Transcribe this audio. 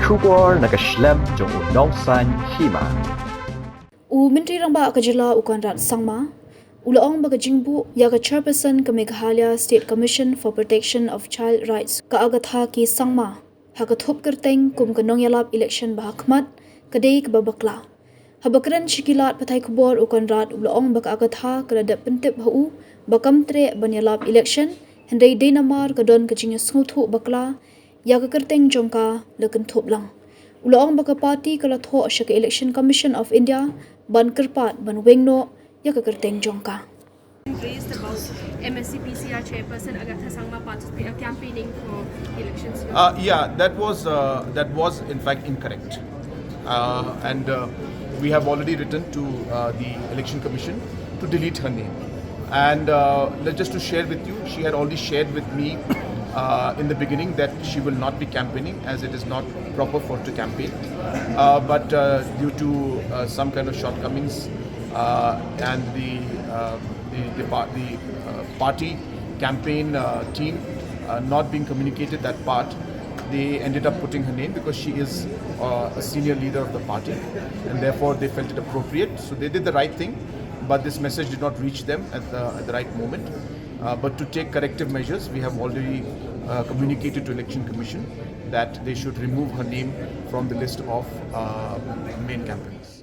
Shubor nakaslem jong unongsan Hima. Menteri Ramba Kajila Conrad Sangma, Ulaong Bagajingbu Yaga Chairperson ka Meghalaya State Commission for Protection of Child Rights ka Agatha ki Sangma, Hakathop Kyrteng kum ka Nongïalap Ilekshon ba Hakhmat, Kadei ka Bakla. Habakran shikilat patay kubor Conrad Ulaong baka Agatha kada pentip hau bakamtre banyalap election, hendai denamar ka don ka jinya snguthu Bakla, Yaga Kyrteng jongka lekan thop lang. Ulaong baka parti kala tho asya Election Commission of India ban kerpat ban wengno ya ka Kyrteng jongka. Raised about MSCPCR chairperson Agatha Sangma campaigning for elections. That was in fact incorrect, and we have already written to the Election Commission to delete her name. And just to share with you, she had already shared with me in the beginning that she will not be campaigning as it is not proper for her to campaign. But due to some kind of shortcomings and the party campaign team not being communicated that part, they ended up putting her name because she is a senior leader of the party, and therefore they felt it appropriate. So they did the right thing, but this message did not reach them at the right moment. But to take corrective measures, we have already communicated to Election Commission that they should remove her name from the list of main campaigns.